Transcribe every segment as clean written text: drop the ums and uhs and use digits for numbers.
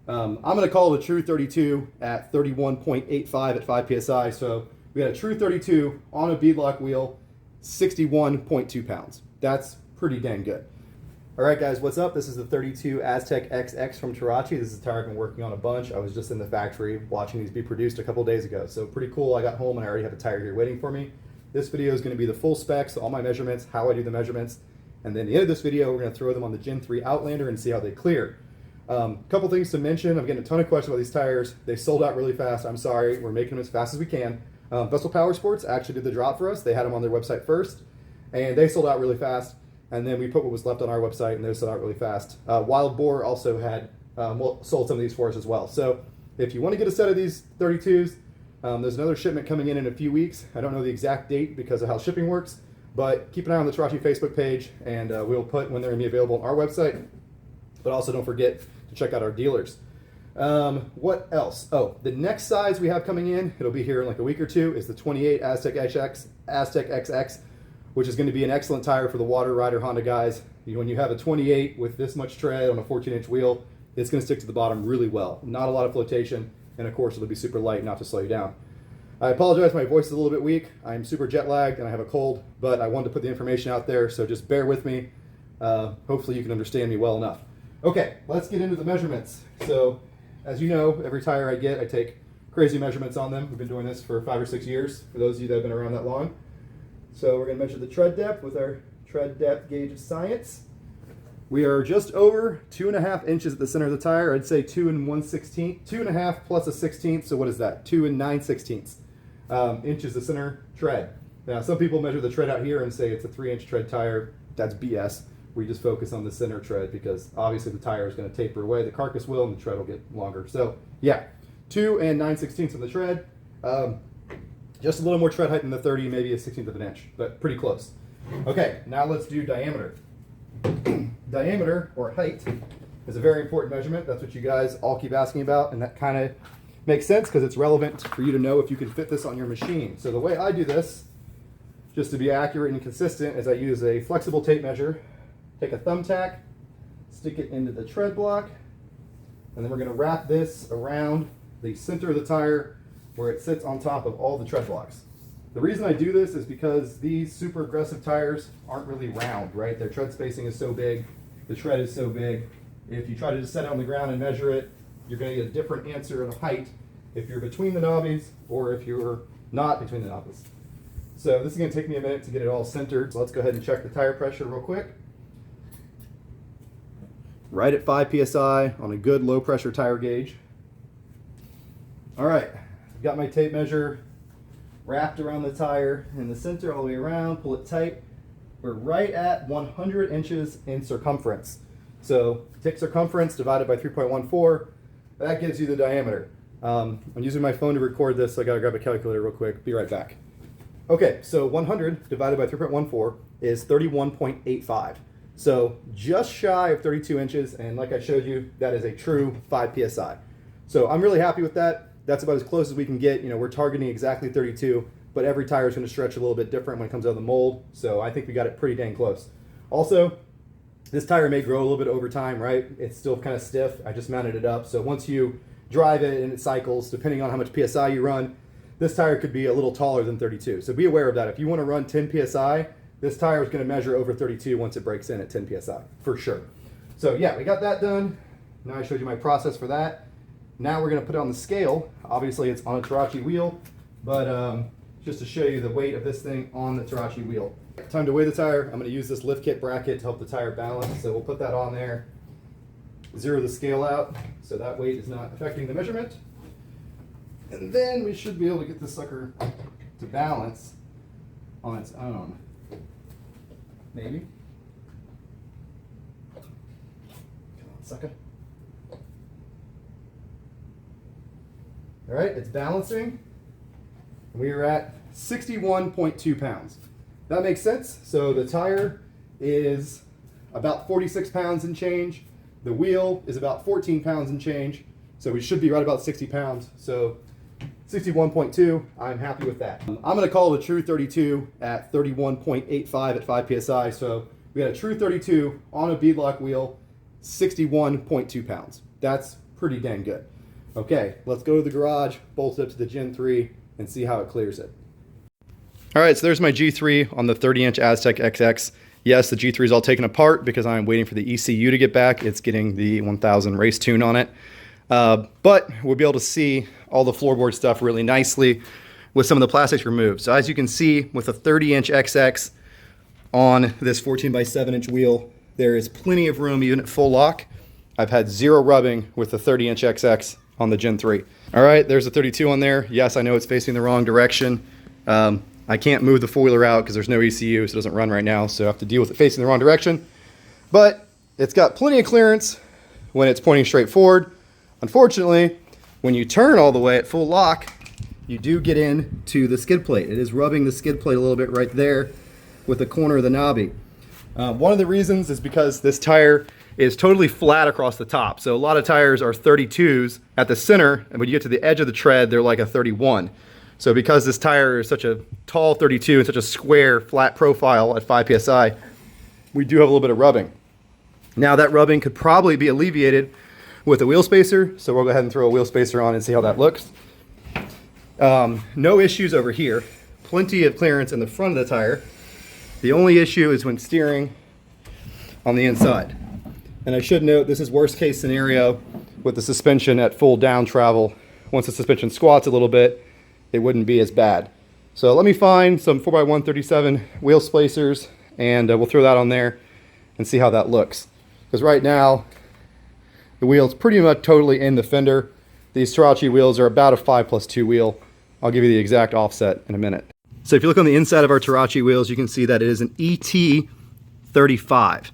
I'm going to call it a true 32 at 31.85 at 5 psi. So we got a true 32 on a beadlock wheel, 61.2 pounds. That's pretty dang good. All right, guys, what's up? This is the 32 Aztec XX from Terache. This is a tire I've been working on a bunch. I was just in the factory watching these be produced a couple days ago. So pretty cool. I got home and I already have a tire here waiting for me. This video is going to be the full specs, all my measurements, how I do the measurements. And then at the end of this video, we're going to throw them on the Gen 3 Outlander and see how they clear. Couple things to mention. I'm getting a ton of questions about these tires. They sold out really fast. I'm sorry. We're making them as fast as we can. Vessel Power Sports actually did the drop for us. They had them on their website first, and they sold out really fast. And then we put what was left on our website, and they sold out really fast. Wild Boar also had sold some of these for us as well. So if you want to get a set of these 32s, there's another shipment coming in a few weeks. I don't know the exact date because of how shipping works, but keep an eye on the Terache Facebook page, and we'll put when they're going to be available on our website. But also don't forget to check out our dealers. What else? Oh, the next size we have coming in, it'll be here in like a week or two, is the 28 Aztec XX, which is going to be an excellent tire for the water rider Honda guys. When you have a 28 with this much tread on a 14-inch wheel, it's going to stick to the bottom really well. Not a lot of flotation, and of course it'll be super light, not to slow you down. I apologize, my voice is a little bit weak. I'm super jet lagged and I have a cold, but I wanted to put the information out there, so just bear with me. Hopefully you can understand me well enough. Okay, let's get into the measurements. So, as you know, every tire I get, I take crazy measurements on them. We've been doing this for 5 or 6 years, for those of you that have been around that long. So we're going to measure the tread depth with our tread depth gauge of science. We are just over 2.5 inches at the center of the tire. I'd say 2 1/16, 2.5 plus a 16th. So what is that? 2 9/16 inches the center tread. Now some people measure the tread out here and say it's a 3-inch tread tire. That's BS. We just focus on the center tread because obviously the tire is going to taper away. The carcass will, and the tread will get longer. So yeah, 2 9/16 on the tread. Just a little more tread height than the 30, maybe a 1/16 of an inch, but pretty close. Okay, now let's do diameter. Diameter, or height, is a very important measurement. That's what you guys all keep asking about, and that kind of makes sense because it's relevant for you to know if you can fit this on your machine. So the way I do this, just to be accurate and consistent, is I use a flexible tape measure, take a thumbtack, stick it into the tread block, and then we're going to wrap this around the center of the tire where it sits on top of all the tread blocks. The reason I do this is because these super aggressive tires aren't really round, right? Their tread spacing is so big, the tread is so big. If you try to just set it on the ground and measure it, you're going to get a different answer of height if you're between the knobbies or if you're not between the knobbies. So this is going to take me a minute to get it all centered. So let's go ahead and check the tire pressure real quick. Right at 5 psi on a good low pressure tire gauge. All right, got my tape measure wrapped around the tire in the center all the way around, pull it tight. We're right at 100 inches in circumference. So take circumference divided by 3.14, that gives you the diameter. I'm using my phone to record this, so I gotta grab a calculator real quick. Be right back. Okay, so 100 divided by 3.14 is 31.85. So just shy of 32 inches, and like I showed you, that is a true 5 psi. So I'm really happy with that. That's about as close as we can get. You know, we're targeting exactly 32, but every tire is going to stretch a little bit different when it comes out of the mold. So I think we got it pretty dang close. Also, this tire may grow a little bit over time, right? It's still kind of stiff. I just mounted it up. So once you drive it and it cycles, depending on how much PSI you run, this tire could be a little taller than 32. So be aware of that. If you want to run 10 PSI, this tire is going to measure over 32 once it breaks in at 10 PSI, for sure. So yeah, we got that done. Now I showed you my process for that. Now we're going to put it on the scale. Obviously it's on a Terache wheel, but just to show you the weight of this thing on the Terache wheel. Time to weigh the tire. I'm going to use this lift kit bracket to help the tire balance. So we'll put that on there, zero the scale out, so that weight is not affecting the measurement. And then we should be able to get this sucker to balance on its own. Maybe. Come on, sucker. All right, it's balancing. We are at 61.2 pounds. That makes sense. So the tire is about 46 pounds and change. The wheel is about 14 pounds and change. So we should be right about 60 pounds. So 61.2, I'm happy with that. I'm going to call it a true 32 at 31.85 at 5 psi. So we got a true 32 on a beadlock wheel, 61.2 pounds. That's pretty dang good. Okay, let's go to the garage, bolt it up to the Gen 3, and see how it clears it. All right, so there's my G3 on the 30-inch Aztec XX. Yes, the G3 is all taken apart because I'm waiting for the ECU to get back. It's getting the 1000 race tune on it. But we'll be able to see all the floorboard stuff really nicely with some of the plastics removed. So as you can see, with a 30-inch XX on this 14 by 7-inch wheel, there is plenty of room even at full lock. I've had zero rubbing with the 30-inch XX on the Gen 3. All right, there's a 32 on there. Yes, I know it's facing the wrong direction. I can't move the four-wheeler out because there's no ECU, so it doesn't run right now, so I have to deal with it facing the wrong direction. But it's got plenty of clearance when it's pointing straight forward. Unfortunately, when you turn all the way at full lock, you do get into the skid plate. It is rubbing the skid plate a little bit right there with the corner of the knobby. One of the reasons is because this tire is totally flat across the top. So a lot of tires are 32s at the center, and when you get to the edge of the tread, they're like a 31. So because this tire is such a tall 32 and such a square, flat profile at 5 PSI, we do have a little bit of rubbing. Now that rubbing could probably be alleviated with a wheel spacer, so we'll go ahead and throw a wheel spacer on and see how that looks. No issues over here. Plenty of clearance in the front of the tire. The only issue is when steering on the inside. And I should note, this is worst case scenario with the suspension at full down travel. Once the suspension squats a little bit, it wouldn't be as bad. So let me find some 4x137 wheel spacers, and we'll throw that on there and see how that looks. Because right now, the wheel's pretty much totally in the fender. These Terache wheels are about a 5+2 wheel. I'll give you the exact offset in a minute. So if you look on the inside of our Terache wheels, you can see that it is an ET35.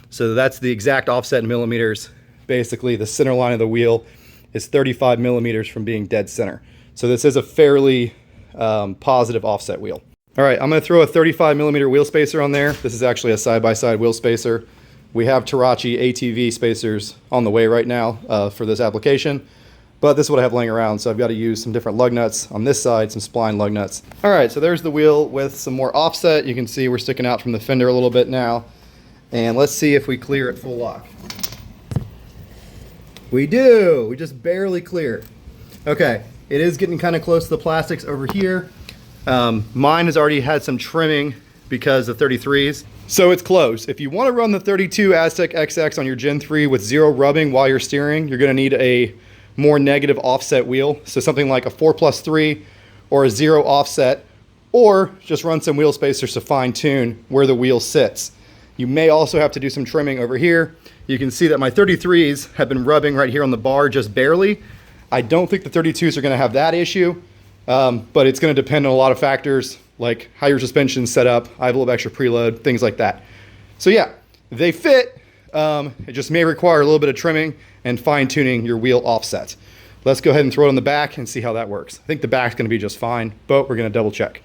So that's the exact offset in millimeters. Basically, the center line of the wheel is 35 millimeters from being dead center. So this is a fairly positive offset wheel. All right, I'm gonna throw a 35 millimeter wheel spacer on there. This is actually a side-by-side wheel spacer. We have Terache ATV spacers on the way right now for this application, but this is what I have laying around, so I've got to use some different lug nuts on this side, some spline lug nuts. All right, so there's the wheel with some more offset. You can see we're sticking out from the fender a little bit now, and let's see if we clear at full lock. We do, we just barely clear. Okay, it is getting kind of close to the plastics over here. Mine has already had some trimming because of 33s. So it's close. If you want to run the 32 Aztec XX on your Gen 3 with zero rubbing while you're steering, you're going to need a more negative offset wheel. So something like a 4+3 or a zero offset, or just run some wheel spacers to fine tune where the wheel sits. You may also have to do some trimming over here. You can see that my 33s have been rubbing right here on the bar just barely. I don't think the 32s are going to have that issue, but it's going to depend on a lot of factors, like how your suspension's set up. I have a little extra preload, things like that. So yeah, they fit. It just may require a little bit of trimming and fine tuning your wheel offset. Let's go ahead and throw it on the back and see how that works. I think the back's going to be just fine, but we're going to double check.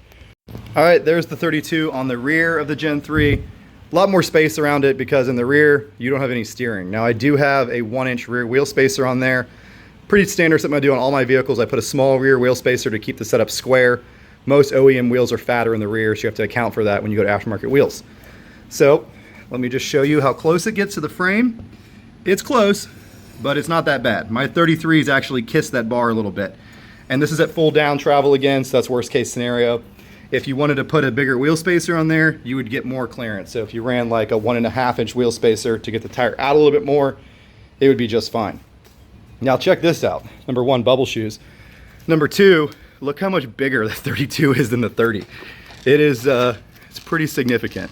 All right, there's the 32 on the rear of the Gen 3. A lot more space around it because in the rear, you don't have any steering. Now I do have a 1-inch rear wheel spacer on there. Pretty standard, something I do on all my vehicles. I put a small rear wheel spacer to keep the setup square. Most OEM wheels are fatter in the rear, so you have to account for that when you go to aftermarket wheels. So let me just show you how close it gets to the frame. It's close, but it's not that bad. My 33s actually kiss that bar a little bit. And this is at full down travel again, so that's worst case scenario. If you wanted to put a bigger wheel spacer on there, you would get more clearance. So if you ran like a 1.5-inch wheel spacer to get the tire out a little bit more, it would be just fine. Now check this out. Number one, bubble shoes. Number two, look how much bigger the 32 is than the 30. It is, it's pretty significant.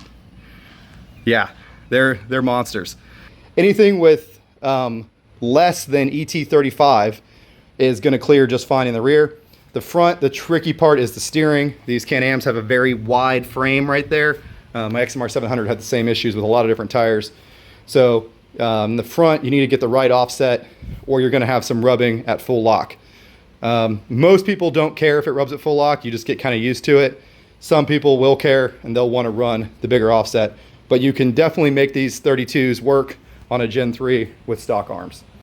Yeah, they're monsters. Anything with less than ET35 is gonna clear just fine in the rear. The front, the tricky part is the steering. These Can-Ams have a very wide frame right there. My XMR 700 had the same issues with a lot of different tires. So in the front, you need to get the right offset or you're gonna have some rubbing at full lock. Most people don't care if it rubs at full lock, you just get kind of used to it. Some people will care and they'll wanna run the bigger offset, but you can definitely make these 32s work on a Gen 3 with stock arms.